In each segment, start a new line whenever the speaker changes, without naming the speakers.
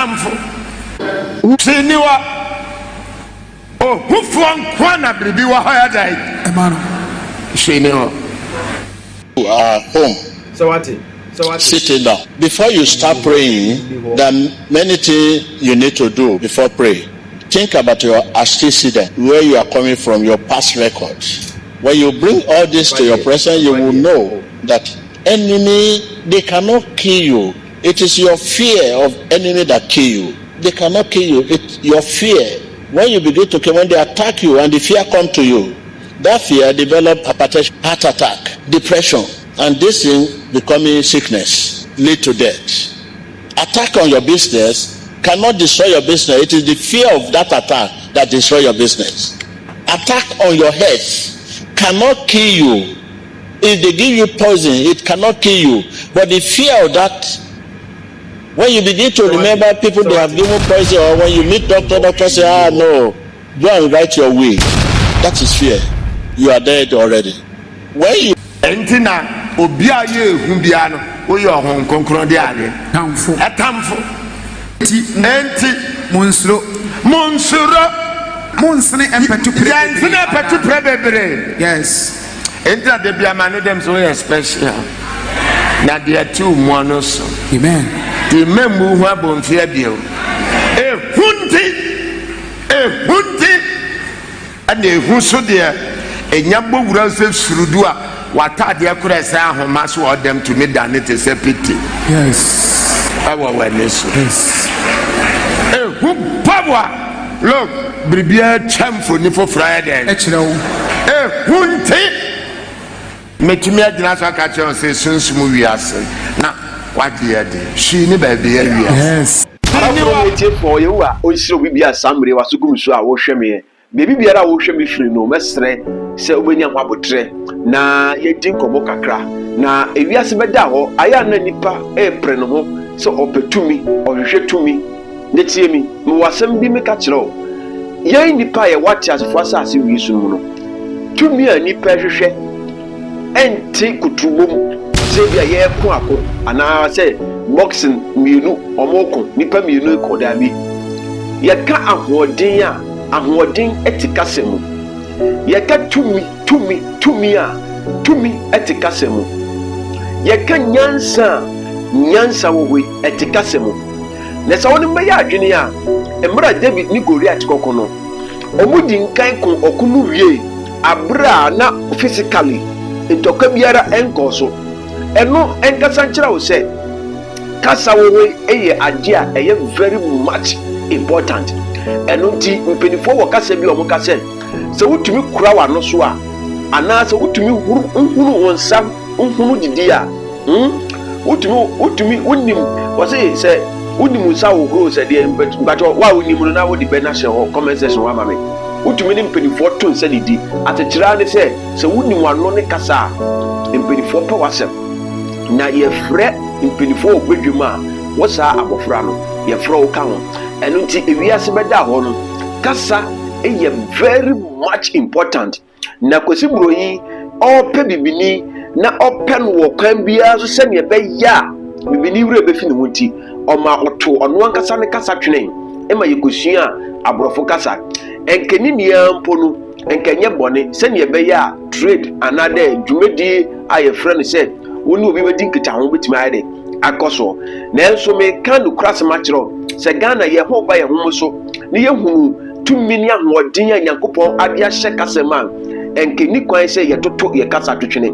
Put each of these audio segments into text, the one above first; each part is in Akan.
atamfo siniwa oh hufuan kwana bribi wa haya dai
Emmanuel
siniwa
home. Sitting down. Before you start praying, there are many things you need to do before praying. Think about your antecedent, where you are coming from, your past records. When you bring all this to your presence, you will know that enemy, they cannot kill you. It is your fear of enemy that kill you. They cannot kill you. It's your fear. When you begin to kill, when they attack you and the fear come to you, that fear develop hypertension, heart attack, depression, and this thing becoming sickness, lead to death. Attack on your business cannot destroy your business. It is the fear of that attack that destroy your business. Attack on your health cannot kill you. If they give you poison, it cannot kill you. But the fear of that, when you begin to remember people they have given poison, or when you meet doctor say, no, go and write your will. That is fear. You are dead already. When you
entina obi aye ehun bia no wo ye ohun konkron de ade atamfo enti
Monsro Monsne empetu
prebebre
yes
entina de bia ma no dem so ye special na de tu mo no so
amen
the memu hu abonfia bio ehunti ane ehun so de enyambo wura se surudu a watade akura sa ahoma so odem to me dan it is a pity
yes
awa waneso
yes
who power look bribia chamfo ni for Friday
ekirewo
hunti metumi adina so aka che on say sunsum wiase na wade ade shi ni ba bia wiase
yes
ni for you a onsiro bibia samre wasugum so a wo hweme bebi biara wo hweme firi no mesre se obenya ho abotre na yedi nkomo kakra na ewiase beda ho aya na nipa epre no ho se opetumi ohwehwe tumi netie mi mo wasem bi meka kire ye nipa ye wate asefo asase wi su mu no tumi a nipa hwehwe enti kutubom se bia ye ko ako ana se boxing mienu omoko nipa mienu ekoda bi ye ka ahoden etikasemu yeka tumi etikasemu yeka nyansa wowe etikasemu na sa woni maya adwene a emra David ni Goliath kokono omudi nkan ko okunu wie abra na physically ntoka biara enkoso eno enkasa nkyira wo se kasa wowe eye ade a eye very much important eno nti mpenifo wo kasa bi omo kasa se wutumi kura wa no so a ana se wutumi huru wonsa huru didi a wutumi wonim wose se wonim sa wo huru se de but wa wonim no na wo di be na hye ho comment section wa mame wutumi ni mpenifo to se didi atechira ne se wonim wano ne kasa mpenifo pa wasem na ye frɛ mpenifo obedwuma wo sa abofra no ye frɛ wo ka ho eno nti ewiase beda ho no kasa is very much important. Na kwesi broyi ope bibini na open wo kan bia so se ne be ya bibini wure be fi ne muti o ma oto ono ankasa ne kasa twene e ma yekosua abrofo kasa enkeni nia mponu enkenye bone se ne be ya trade another dwumedi aye friend said woni obi bedi nkita ho betimi ayede akoso na enso me kan no krase machiro se Ghana ye ho ba ye ho so ne ye hunu tumi ni ahoden ya Nyankopon ade ahye kasema enkeni kwan se ye toto ye kasa twetwene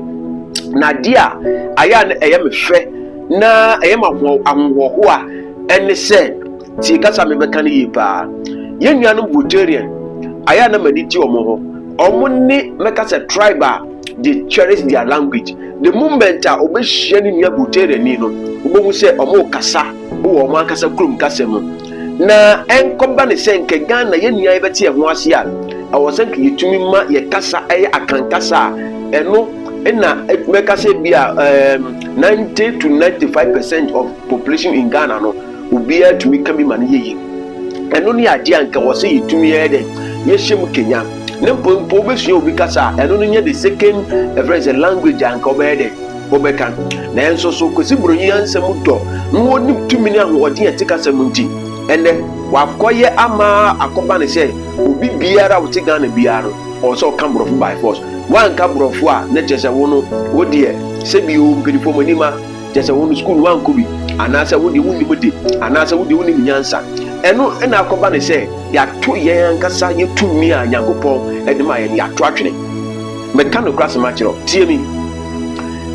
na dia aya na eye mehwe na eye mahwo a ene se ti kasa me beka ne yipa ye nuanom Bulgarian aya na maditi omo ne meka se tribe they cherish their language. The moment a obehia ni nua Bulgarian ni no obohu se omo kasa wo omo akasa krum kasa mu na enkoba ne se nke Ghana ye nua yebeti ho ase a awosan ke yitumi ma ye kasa eye akankasa eno na meka se bia 90 to 95% of population in Ghana no ubia tumi kami man yeyi eno ni ade anka wo se yitumi ye de ye hyem Kenya ne mpo besu obi kasa eno no nye the second phrase language anka obede obeka na enso so kwesi bronyi ansem do no woni tumi ni ahode etikasa munti ene wakoye ama akoba ne se obi biara wo te Ghana biara o so ka brofo by force wan ka brofo a na chese wo no wo de se bi o mpelifo manima chese wo no school wan ko bi anasa wo de woni mode anasa wo de woni nyansa eno na akoba ne se ya to yen kasa ye tumi a Nyankopon e de ma ye ya to atwene me ka no class ma kiro tie mi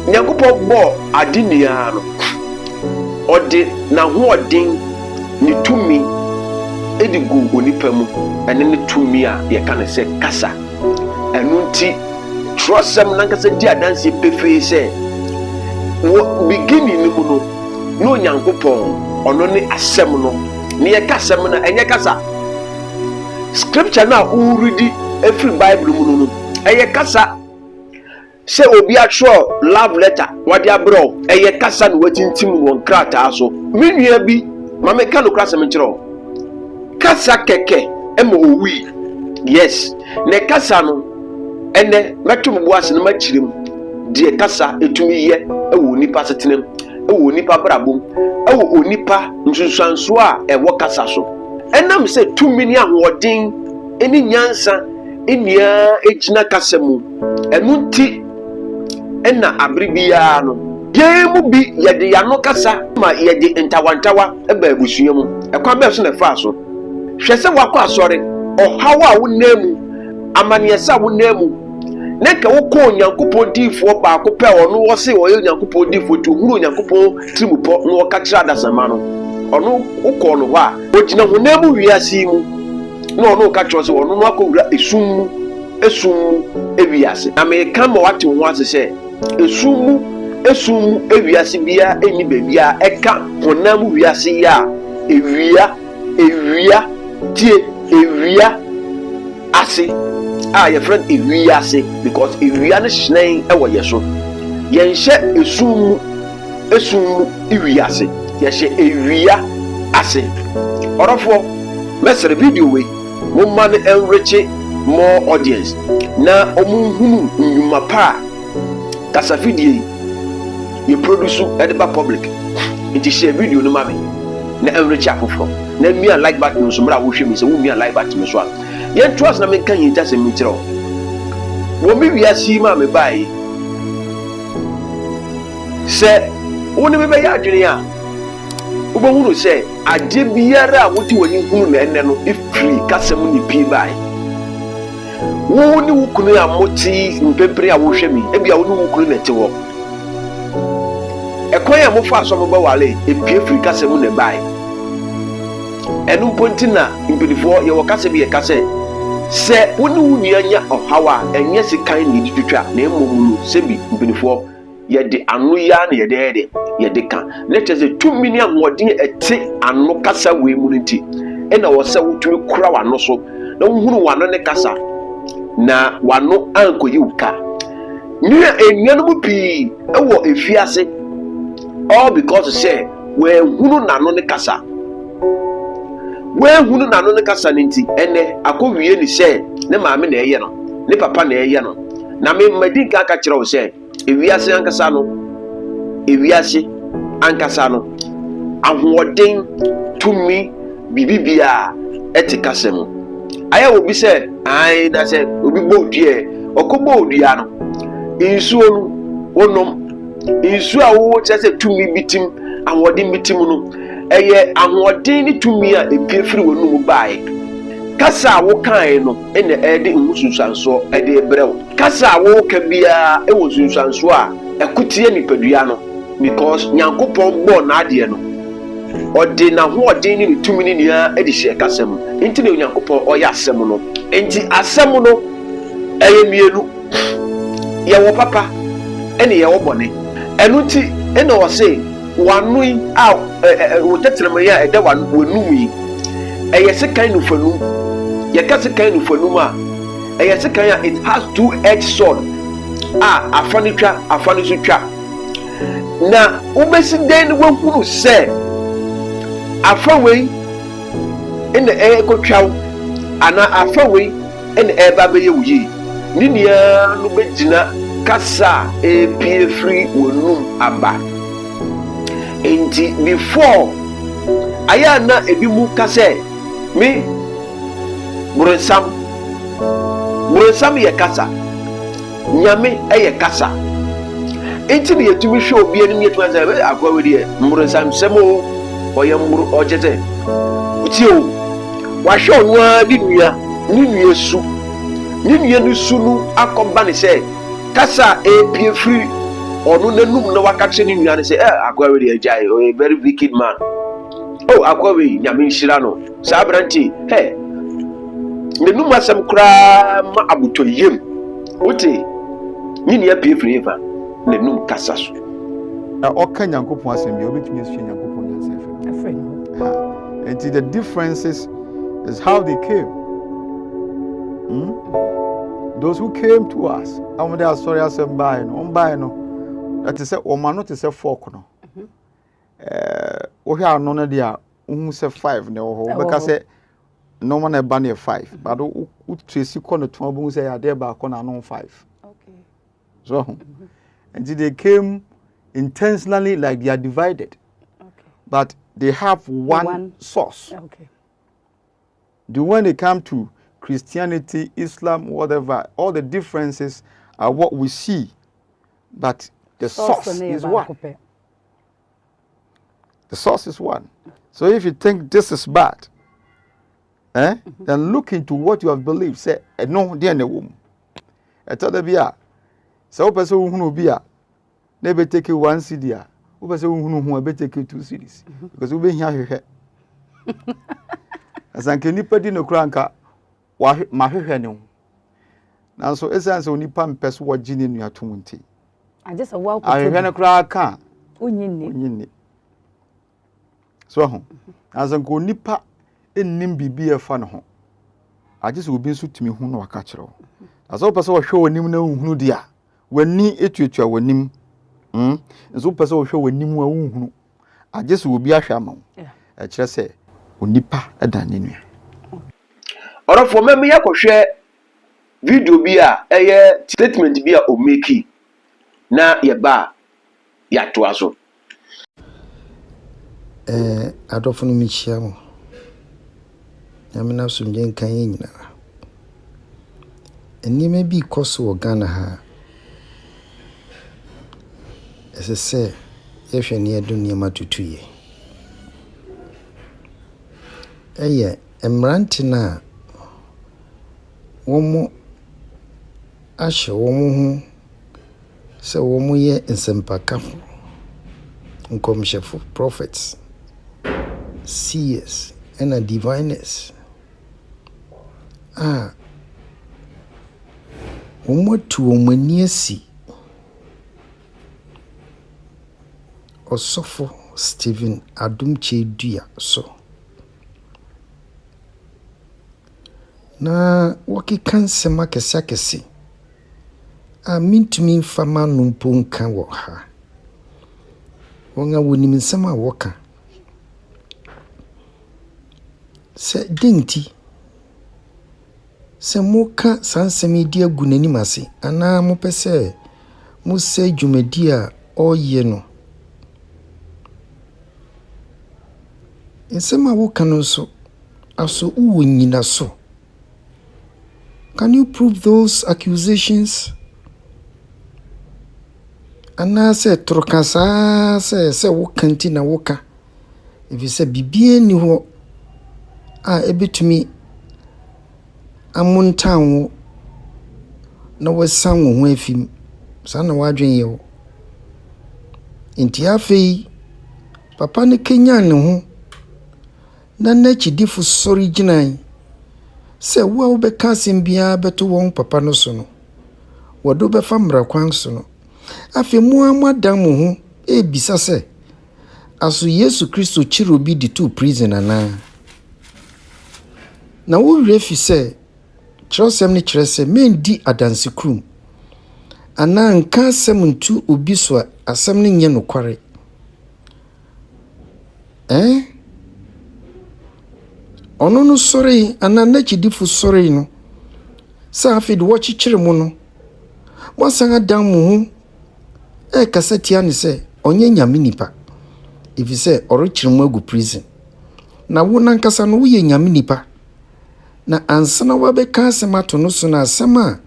Nyankopon bo adinia no ode na ho odin ni tumi edigu onipa mu ene ne tumi a ye ka ne se kasa enu nti trosem na kasa di adanse pefe se wo beginning ni mu no no Nyankopon ono ne asem no ne ye kasa mu na enye kasa scripture na uridi every Bible mu no eye kasa se obi atro love letter wadi abro eye kasa no watintim won krata so menua bi mama ka no krasa menchiro kasa keke emo owi yes ne kasa no ene metum boase no machirim die kasa etumi ye ewo nipa setenem ewo nipa brabom ewo onipa nsunsanso a ewo kasa so enam se tumi ni ahoden eni nyansa enia ejina kasa mu enu nti ena abribia no yemu bi yede yano kasa ma yede ntawantawa eba abusua mu ekwa be so na fa so hwese wakọ asọre ohawa a wonemu amaniyesa wonemu neka wokọ Nyankopon difo ba ko pe ono wo se wo Nyankopon difo to huru Nyankopon trimupo no ka kira dasama no ono wokọ no wa ogina honemu wiase mu no ono ka kiro se ono no akọwura esum ewiase American ma wate ho ase se esum ewiase bia eni bebia eka honemu wiase ya ewia tie ewia ase your friend ewia ase because ewia ne hyenan ewo yeso yenhye esum ewia ase yehye ewia ase orofo mesere video we mo man enrich more audience na omunhunu nyuma pa kasa video ye produce edeba public it share video no mame na enrich afofo na mi a like button so mra wo hwe mi se wo mi a like button so a ye trust na me kan yin tase mi kire wo mi wi asi ma me bai se woni me be ya adwene a wo bo hunu se ade biara wo ti woni hunu na enne no ifri kasem ni pi bai wo ni wo kunu a moti mpepere a wo hwe mi e bia wo ni wo kunu na te wo ekon ya mo fa so mo ba wale e pi ifri kasem na bai enu pontina impedifo ye wakase bi ye kase se woni wunua nya ohawa enye sikan ni ditwitwa na emomulu se bi impedifo ye de anu ya na ye de ye de kan let us say 2 million wodin ete anu kasa we mu nti ena wo se wutumi kura wano so na wuhunu wano ne kasa na wano ankoyi uka nua enuanu pi ewo efiase all because say we hunu nano ne kasa we hunu nano ne kasa nti ene akowie ni se ne maame na eye no ne papa na eye no na me madi ka ka kire wo se ewiase ankasa no ewiase ankasa no ahoden tumi bibibia etikase mu aya obi se ai na se obi bodue okobo odua no insuo no onom insuo a wo chese tumi bitim ahoden bitim no eye ahoden ni tumi a epiefiri wonu mu bae kasa wo kan no ene ede nhusunsanso ede ebrew kasa wo ka bia e wo sunsanso a ekotie nipadua no because Nyankopon bo na ade no ode na ho ode ni tumi ni nia ede hye kasam enti na Nyankopon oya asem no enti asem no eye mienu ye wo papa ene ye wo bone enu ti ene wo se wanu a wo tetrem ya ede wanu yi eye se kan no fanu ye ka se kan no fanu ma eye se kan ya it has two-edged sword afani twa afani so twa na ubesi den wo hunu se afawei ene ekotwa ana afawei ene eba be ye wuyi ni nia no begina kasa epie free wonum aba enti before aya na ebi mu ka sɛ me boronsam yɛ kasa nyame ɛyɛ kasa enti ne yɛtumi hwɛ obi anim yɛtumi sɛ akwa we deɛ boronsam sɛm o ɔyɛ mboro ɔkyɛ sɛ wotie o wahwɛ ɔno a ne nua su ne nua no su no akɔba ne sɛ kasa epie firi ɔno n'anum na waka kyerɛ ne nua ne sɛ akwa we deɛ gyae ɔyɛ very wicked man. Oh, akwawe nyame nhyira no saa branti nenum asɛm koraa ma aboto yem wote nyini ya pie firi eva nenum kasa so
na ɔka nyankopɔn asɛm bi obetumi asu nyankopɔn asɛm and the differences is how they came. Those who came to us they are sorry asɛm buy no that is say ɔma no te sɛ fork no wohwɛ ano no dia wohu sɛ 5 na wo ho bɛka sɛ normal na ba na 5 but wo tracy kɔ no to obu sɛ ya de ba kɔ na no 5 okay so and they came intentionally like they are divided okay but they have one source okay when they come to Christianity, Islam, whatever, all the differences are what we see, but the source is one. The source is one. So if you think this is bad, then look into what you have believed. Say, no, dear no woman. I tell the bia. So person who be a never take you 1 CD. Who person who better take you 2 CDs because we been here. As I can nipa di no cranka, ma hwehwe ne. Na so essence onipa mpese wo gine nua tomunti.
I just a wow.
I hwehwe ne cranka.
Onyinni.
So as an go nipa ennim bibi e fa ne ho agye se obi nso tumi hu no waka kyerɛ as o pese wo hwe wonim na hunhunu dia wani etuatua wanim nso pese wo hwe wanim wa hunhunu agye se obi ahwe ama wo e kyerɛ sɛ onipa da ne nua
orofo meme yakohwɛ video bi a ɛyɛ statement bi a o make na ye ba ya to aso
adofo no michia mo nyamena sumje nkan nyina enime bi koso Ghana ha esese yehwe ne edun niam atutuye emranti na womo ahye womo hu se womo ye nsempakafo nkomhyefo prophets seers and diviners tu omaniasi osofo Stephen Adumche Dua so na wakika nsema kese mintumi mfama numpo nka wo ha wonga wonim nsema woka se dinti se muka sansemi di agunani mase ana mo pese mo se dwumadi a oye no nsema woka no so aso uwo nyina so. Can you prove those accusations? Ana se trokasa se wokanti na woka if you say bibie ni ho ebetumi amontan wo na wasan wo ho afim sana wadwen ye wo enti afei papa ne Kenya ne ho na chidifo sori ginan se wo be kasim bia beto won papa no so no wodo be famra kwan so no afei mu amadan mo ho ebisa se aso Yesu Kristo chiro bi di to prison ana na wo refi se trosem ni kire se men di adanse krum ana nka asem ntu obi so asem ni nye no kware ono no sori ana nachidifo sori no sa afid wachi kire mu no wasanga dan mu ho kasatia ne se onye nyame nipa if you say ori kire mu agu prison na wo nankasa no wo ye nyame nipa na ansana wa be ka asɛm ato no so na asɛm a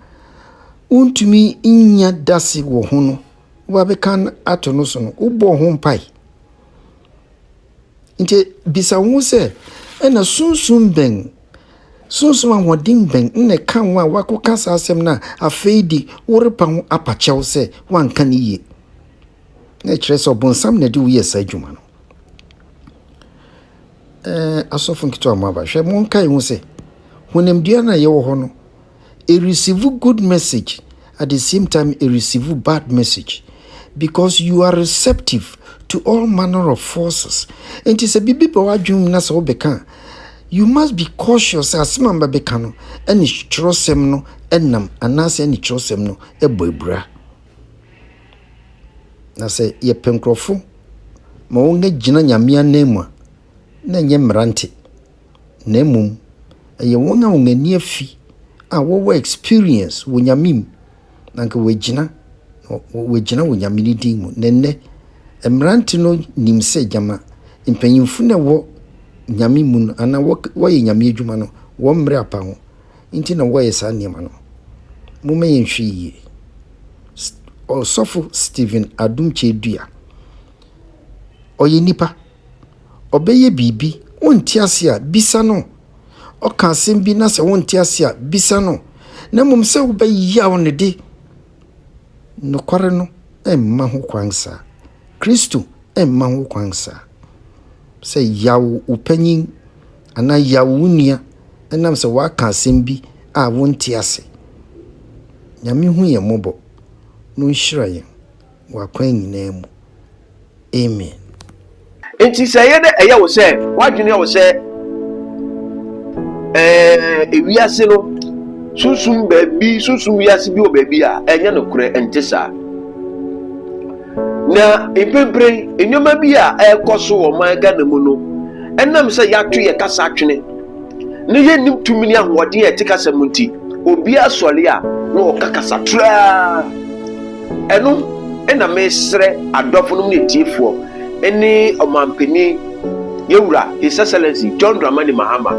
untumi nya dase wo ho no wa be kan ato no so no wo bɔ ho mpai nti bisa wo sɛ ɛna sunsun bɛn sunsun ahoɔden bɛn ne ka wo a wakɔka saa asɛm na afei di worepa ho apakyɛw sɛ wanka ne yie na kyerɛ sɛ ɔbonsam na de wo yɛ saa adwuma no asɔfo nkito amaba hwɛ mo nkae ho sɛ honamdua na yɛwɔ hɔ no receive good message at the same time receive bad message because you are receptive to all manner of forces. And it's a bibi bawadwum na sɛ wobɛka you must be cautious as mamba bɛka no ɛne kyerɛsɛm no ɛnam anaasɛ ɛne kyerɛsɛm no ɛbɔ ebura na sɛ yɛpɛ nkurɔfo ma wɔn gyina nyamea nan mu a na nyɛ mmerante na mmom ɛyɛ wɔn a wɔn ani afi a wɔwɔ experience wɔ nyamem na nka wɔgyina wɔ nyame ne din mu na nnɛ mmerante no nim sɛ gyama mpanyimfo na wɔ nyame mu no ana wɔyɛ nyame adwuma no wɔ mmerɛ apa ho nti na wɔyɛ saa nneɛma no moma yɛnhwɛ yie ɔsɔfo Stephen Adumkyedua ɔyɛ nipa ɔbɛyɛ biribi wonte ase a bisa no ɔka asɛm bi na sɛ wonte ase a bisa no na mmom sɛ wobɛyaw ne de nokware no ɛmma ho kwan saa Kristo ɛmma ho kwan saa sɛ yaw upanyin ana yaw unia ɛnam sɛ waka asɛm bi a wonte ase nyame hu yɛ mmɔbɔ no nhyira yɛn wakwan nyinaa mu amen.
Enti sɛ yɛ dɛ ɛyɛ wo sɛ wadwene wo sɛ ewiase no susum baabi susum wiase bi wɔ baabi a ɛnyɛ no korɛ ɛnte saa na mpempere enyoma bi a ɛkɔ so wɔ man Ghana mu no ɛnam sɛ yɛato yɛ kasa atwene ne yɛnim tumi ne ahoɔden a ɛte kasa mu nti obi asɔre a na ɔka kasa traa ɛno ɛna mesrɛ adɔfo no ne tiefoɔ ɛne ɔmampani yɛwura His Excellency John Dramani Mahama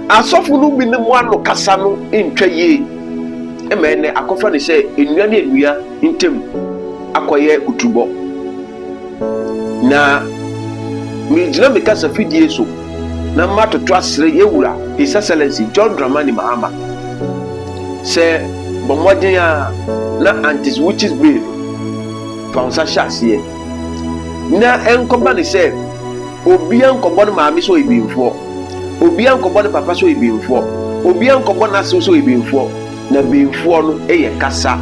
asɔfo no bi ne mu ano kasa no ntwa yie ɛma ɛnɛ akɔfa ne sɛ nnua ne nnua ntem akɔyɛ utubɔ na megyina me kasa fidie so na matoto asere yɛwura His Excellency John Dramani Mahama sɛ bɔmmɔden a na antis witches bill fa nsa hyɛ aseɛ na ɛnkɔba ne sɛ obia nkɔbɔ no maame sɛ ɔyɛ obia nkɔbɔ no papa sɛ ɔyɛ bimfoɔ obia nkɔbɔ no ase sɛ ɔyɛ bimfoɔ na bimfoɔ no ɛyɛ kasa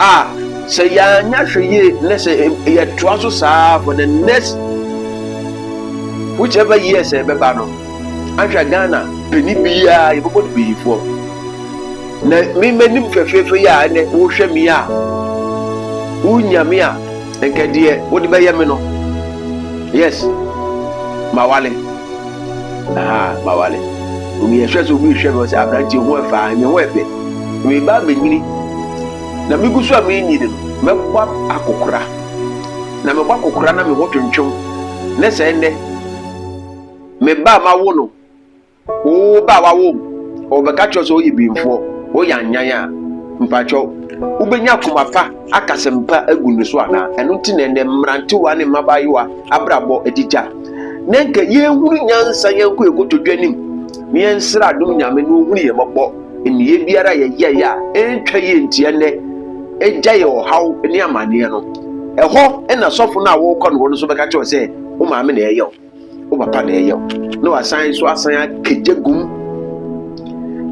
a sɛ yɛanya hwɛ yie na sɛ yɛtoa so saa for the next whichever years ɛbɛba no ahwɛ Ghana pani biara yɛbɛbɔ no bimfoɔ na memanim fɛfɛɛfɛ yi a ɛnɛ wohwɛ me a wonyame a nka deɛ wode bɛyɛ me no yes mawale mawale omi yɛhwɛ sɛ omi hwɛ me sɛ aberante ho ɛfaa me ho ɛfɛ meba bɛnyini na megu so a menyini no mɛbɔ akokora na mebɔ akokora na me ho twentwem na sɛ ɛnɛ meba mawo no wo ba wawo ɔbɛka kyerɛ sɛ woyɛ bimfoɔ woyɛ anyan a mpatwɔ wobɛnya akoma pa akasɛmpa agu ne so anaa ɛno nti na ɛnɛ mmerantewa ne mmabayewa abrabɔ adigya na nka yɛnhunu nyansa yɛnkɔ yɛkɔtɔdwa nim na yɛnsrɛ adom nyame na ɔhunu yɛ mmɔbɔ nneyɛ biara yɛyɛyɛ a ɛntwa yɛ ntia nnɛ ɛgya yɛ ɔhaw ne amanneɛ no ɛhɔ ɛna sɔfo no a wɔrekɔ no hɔ no so bɛka kyerɛ sɛ wo maame na ɛyɛ wo papa na ɛyɛ wo na wasan so asan akagya gum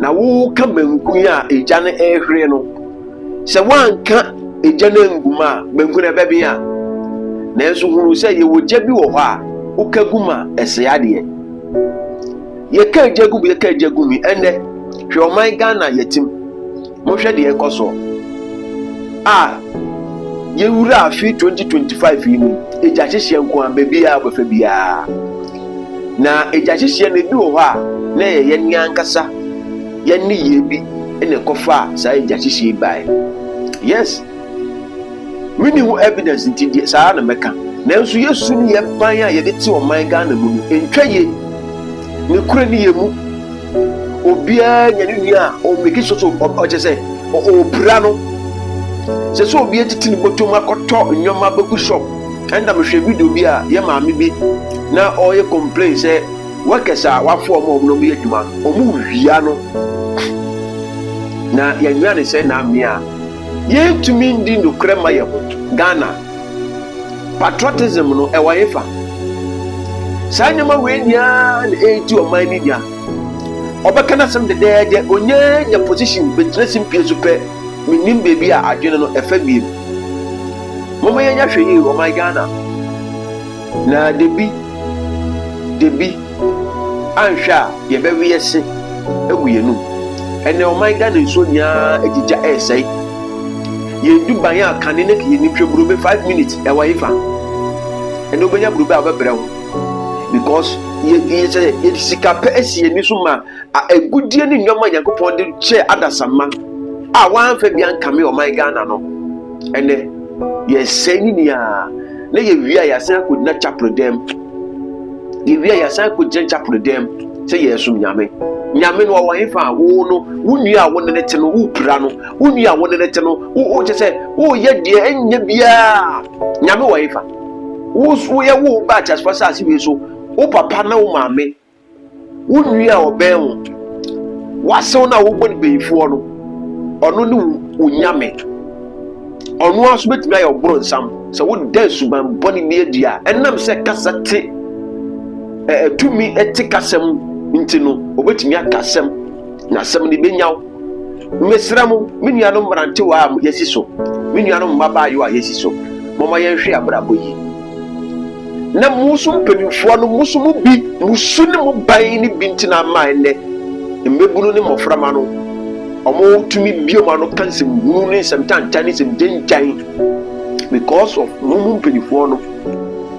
na woka bankun a ɛgya no ɛhwere no sɛ woanka ɛgya no angum a bankun no ɛbɛbe a nanso hunu sɛ yɛwɔ gya bi wɔ hɔ a woka gum a ɛsɛ adeɛ yɛka agya gum ɛnɛ hwɛ ɔman Ghana yɛtim mohwɛ deɛ ɛkɔ so a yɛwura afi 2025 yi mu agya hyehyɛ nko a baabiara bɛfa biara na agya hyehyɛ no bi wɔ hɔ a na yɛyɛ ne ankasa yɛne yie bi ɛna ɛkɔfa saa agya hyehyɛ bae yes mini ho evidence nti saa na mɛka nanso yesu ni yɛ ban a yɛde te ɔman Ghana mu no ntwa ye ne kura ni yɛ mu obiara nya ne nua a ɔmmeki so ɔkyɛ sɛ ɔpira no sɛ sɛ obiara tete ne bɔtɔm akɔtɔ nneɛma bɛgu shop ɛnda mehwɛ video bi a yɛ maame bi na ɔyɛ complain sɛ workers a wafo ɔmo no yɛ adwuma ɔmo wia no na yɛnwia ne sɛ na mmea yɛntumi ndi nokorɛ ma yɛ ho Ghana patriotism no ɛwɔ yefa saa nneɛma wei nyinaa na ɛreti ɔman no nya ɔbɛka no asɛm dɛdɛɛdɛ onyanya position bɛgyina simpie so pɛ menim baabi a adwene no ɛfa biem mama yɛnya hwɛ yie ɔman Ghana na debi anhwɛ a yɛbɛwe yɛse agu yɛnum ɛnɛ ɔman Ghana nsuo nyinaa agyigya ɛresɛe yɛdu ban a kane ne yɛni hwɛ burobe 5 minutes ɛwɔ yefa ɛnɛ wobɛnya burobe a wobɛbrɛ ho because yɛde sika pɛ asi yɛni so ma agudie ne nnwɔma Nyankopɔn de kyɛ adasamma a wɔamfa bi ankame ɔman Ghana no ɛnɛ yɛsɛe ne nyinaa na yɛwie a yɛasan akɔgyina chapel dɛm yɛwie a yɛasan akɔgyina chapel dɛm sɛ yɛsom Nyame no ɔwɔ hefa a wo no wo nua a wo ne te no wopira no wo nua a wo ne te no wokyɛ sɛ woyɛ deɛ ɛnyɛ biaa Nyame wɔ hefa woyɛ wo ba akyasfa sɛ ase wei so wo papa na wo maame wo nua a ɔbɛn wo wasew no a wobɔ ne bɛyifoɔ no ɔno ne wo Nyame ɔno aso bɛtumi ayɛ ɔboro nsam sɛ woda suban bɔne ne adi a ɛnam sɛ kasa te tumi te kasɛm nti no obɛtumi akasɛm na asɛm ne bɛnyaw mesrɛ mo me nuanom mmerantewa a yɛsi so me nuanom mmabaayewa a yɛsi so mɔma yɛnhwɛ abrabɔ yi na musu mpanimfoɔ no musu mu bi musu ne mu ban ne bi nti na ama ɛnɛ mmɛbunu ne mmɔframa no ɔmo tumi biom ano ka nsɛm hunu ne nsɛm tantan ne nsɛm gyangyan because of mumu mpanimfoɔ no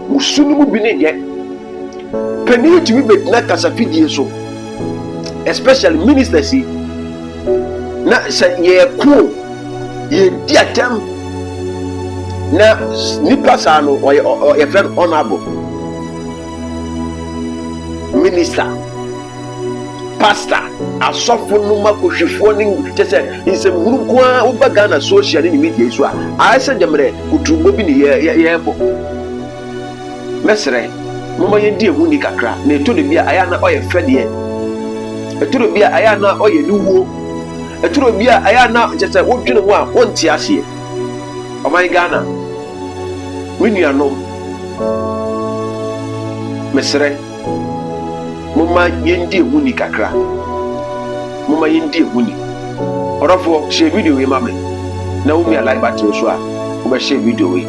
musu ne mu bi ne yɛ panyin tumi bɛgyina kasafidie so especially ministers yi na sɛ yɛko yɛdi atɛm na nipa saa no yɛfrɛ no honorable minister pastor asɔfo no makɔhwɛfoɔ ne kyɛ sɛ nsɛm hunu koa woba Ghana social ne media so a ayɛ sɛ gyamrɛ koturubɔ bi ne yɛbɔ mɛsrɛ mama yɛdi ehu ni kakra na ɛtɔ de bi a ayɛ na ɔyɛ fɛ deɛ ɛtɔ de bi a ayɛ na ɔyɛ niwuo ɛtɔ de bi a ayɛ na kyɛ sɛ wodwene ho a wonte aseɛ ɔman Ghana me nuanom mesrɛ mama yɛndi ehu ni kakra mama yɛndi ehu ni ɔrɔfoɔ hyɛ video yi ma me na wo mi alike button so a wobɛhyɛ video yi